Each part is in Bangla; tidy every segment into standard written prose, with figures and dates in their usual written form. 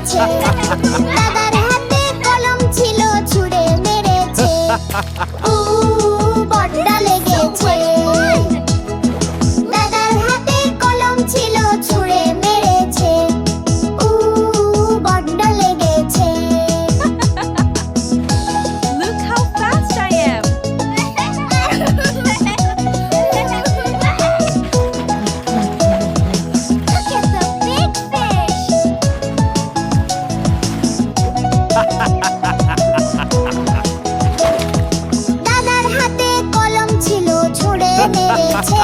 লেগেছে। দাদার হাতে কলম ছিল, ছুঁড়ে মেরেছে। বড্ড লেগেছে। দাদার হাতে কলম ছিল, ছুঁড়ে মেরেছে। বড্ড লেগেছে। Look how fast I am! Look at the big fish. দাদার হাতে কলম ছিল, ছুঁড়ে মেরেছে।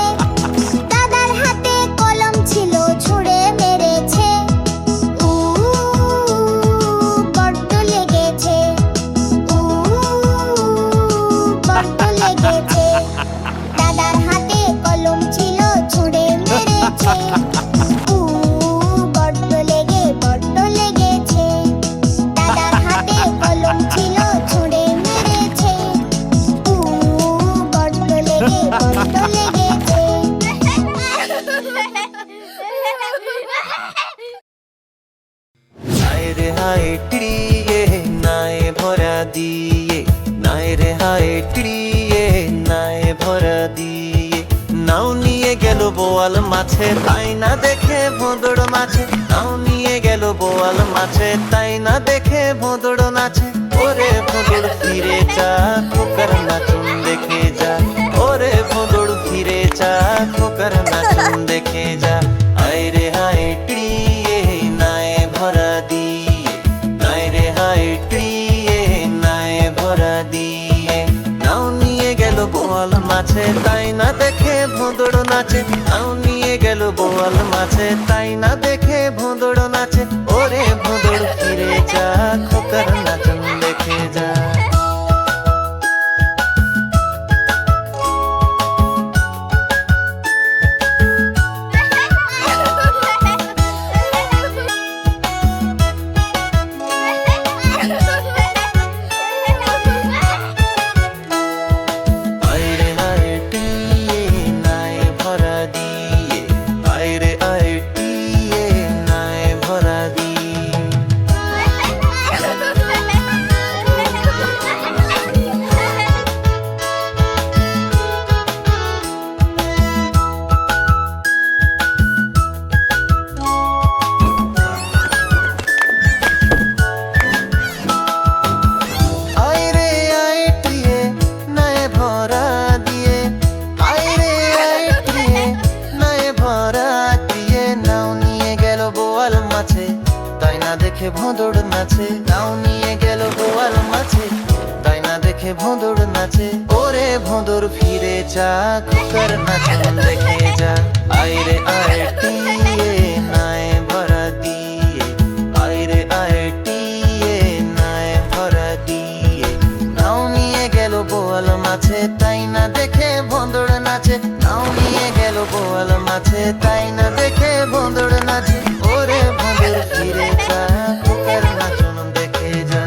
দাদার হাতে কলম ছিল, ছুঁড়ে মেরেছে। বড্ড লেগেছে। বড্ড লেগেছে। দাদার হাতে কলম ছিল, ছুঁড়ে মেরেছে। বড্ড লেগেছে। দাদার হাতে কলম ছিল, ছুঁড়ে মেরেছে। বড্ড লেগেছে। নায় রে হায় টিড়িয়ে নায় ভরা দিয়ে, নায় রে হায় টিড়িয়ে নায় ভরা দিয়ে। নাও নিয়ে গেল বোয়াল মাছে, তাই না দেখে ভোঁদড় নাচে। নাও নিয়ে গেল বোয়াল মাছে, তাই না দেখে ভোঁদড় নাচে। ওরে ভোঁদড় ফিরে যা, খোকার নাচন দেখে যা। ওরে ভোঁদড় ফিরে যা, খোকার নাচন দেখে যা। আয় রে হায় টিড়িয়ে নায় ভরা দিয়ে, নায় রে হায় টিড়িয়ে নায় ভরা দিয়ে। নাও নিয়ে গেল বোয়াল মাছে, তাই না দেখে ভোঁদড় নাচে। নাও নিয়ে গেল বোয়াল মাছে, তাই না দেখে ভোঁদড় নাচে। ওরে ভোঁদড় ফিরে যা, খোকার নাচন দেখে যা। আয় রে হায় টিড়িয়ে নায় ভরা দিয়ে, আয় রে আয় টিড়িয়ে নায় ভরা দিয়ে। আয় রে আয় টিয়ে নায় ভরা দিয়ে, আয় রে আয় টিয়ে নায় ভরা দিয়ে। নাও নিয়ে গেল বোয়াল মাছে, তাই না দেখে ভোঁদড় নাচে। নাও নিয়ে গেল বোয়াল মাছে, তাই না দেখে ভোঁদড় নাচে। ওরে ভোঁদড় ফিরে যা, খোকার নাচন দেখে যা। আয় রে আয় টিয়ে নায় ভরা দিয়ে, আয় রে আয় টিয়ে নায় ভরা দিয়ে। নাও নিয়ে গেল বোয়াল মাছে, তাই না দেখে ভোঁদড় নাচে। নাও নিয়ে গেল বোয়াল মাছে, তাই না দেখে ভোঁদড় নাচে। ওরে ভোঁদড় ফিরে যা, খোকার নাচন দেখে যা।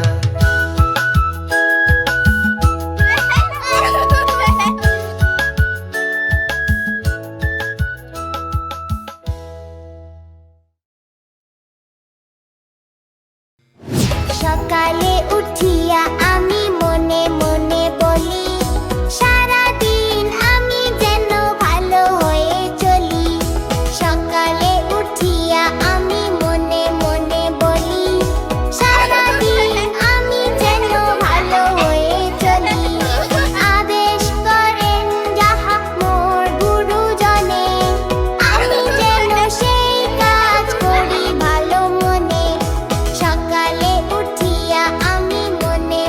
সকালে উঠিয়া আমি মনে মনে বলি, সারাদিন আমি যেন ভালো হয়ে চলি। সকালে উঠিয়া আমি মনে মনে বলি, সারাদিন আমি যেন ভালো হয়ে চলি। আদেশ করেন যাহা মোর গুরুজনে, আমি যেন সেই কাজ করি ভালো মনে। সকালে উঠিয়া আমি মনে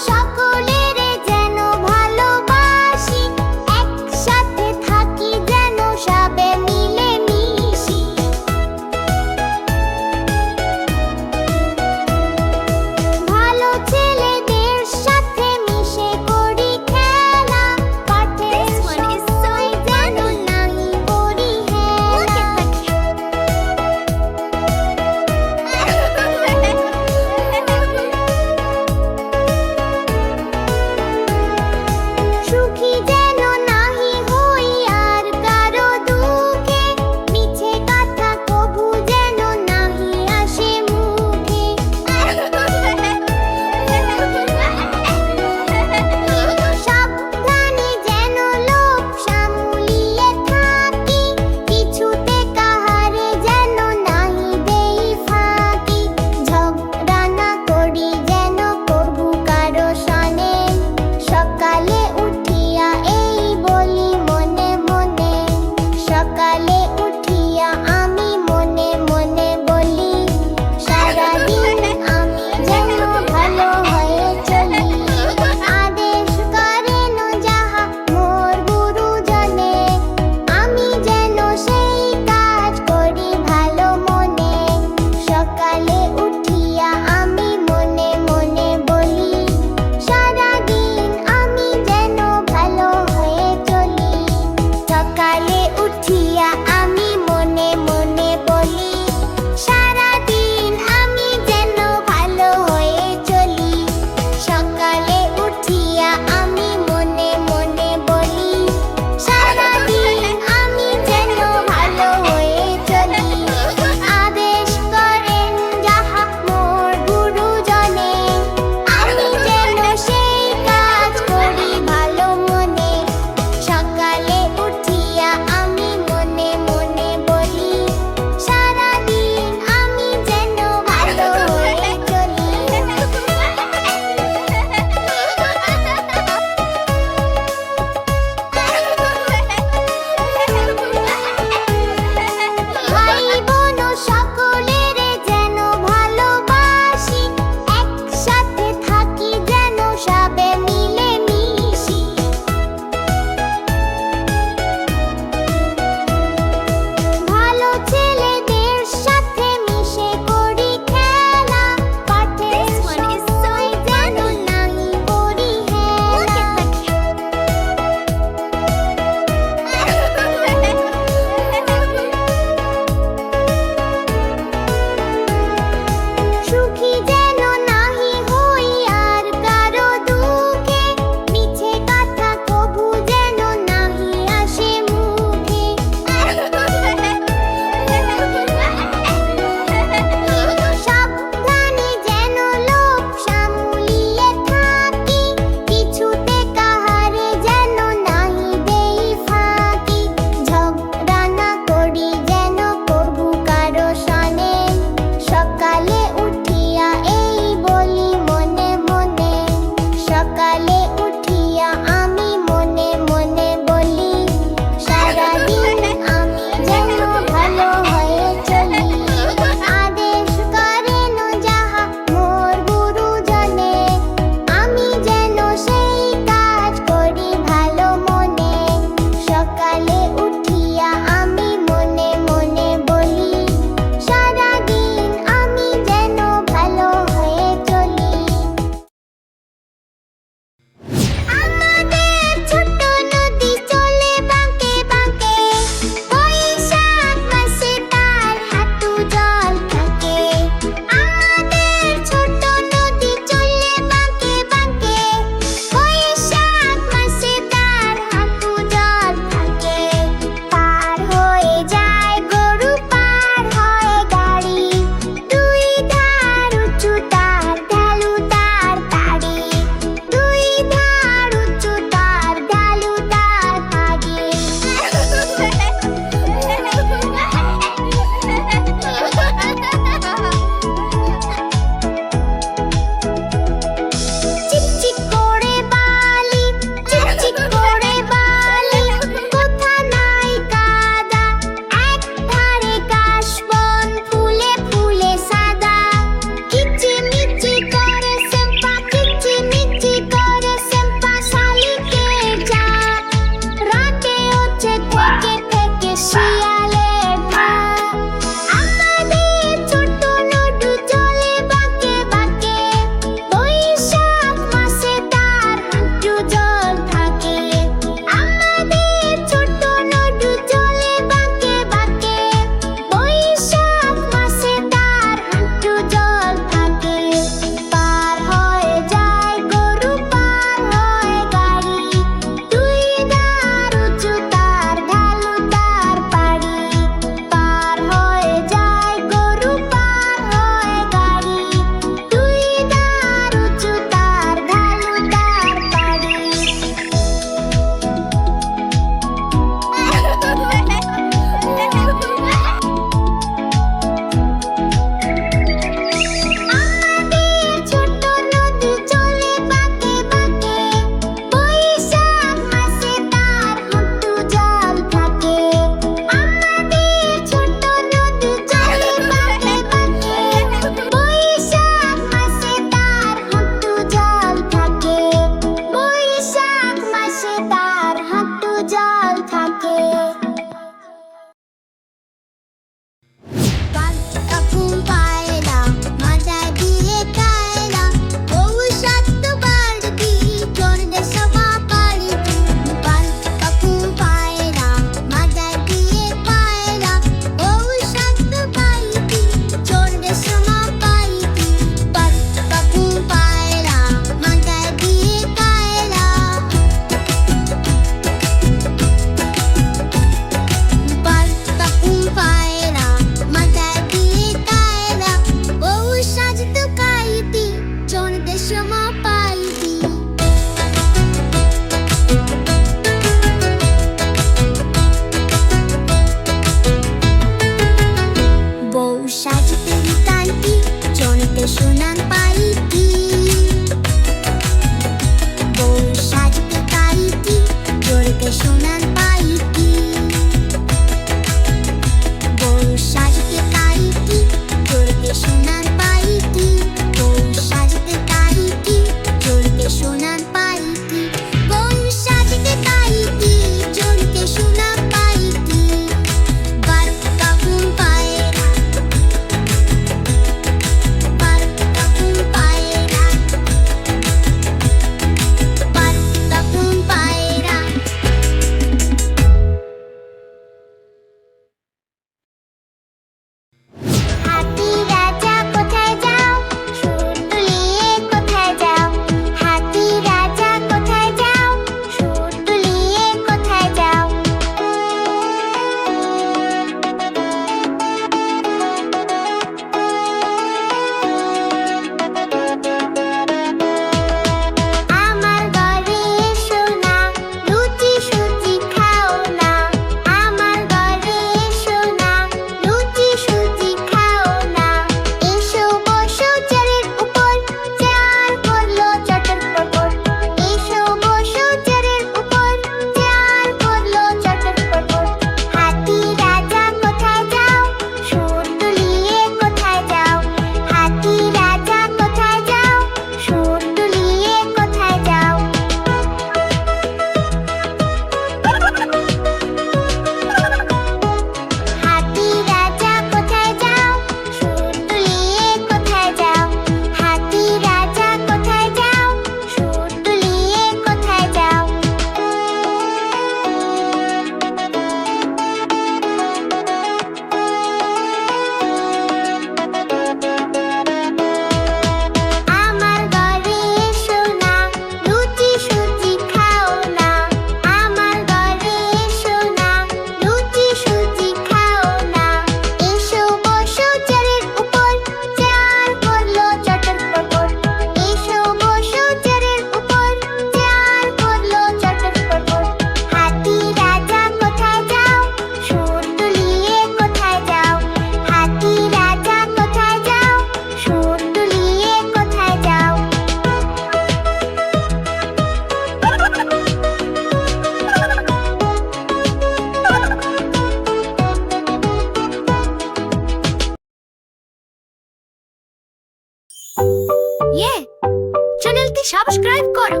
চ্যানেলটি সাবস্ক্রাইব করো,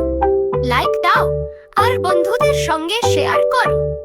লাইক দাও আর বন্ধুদের সঙ্গে শেয়ার করো।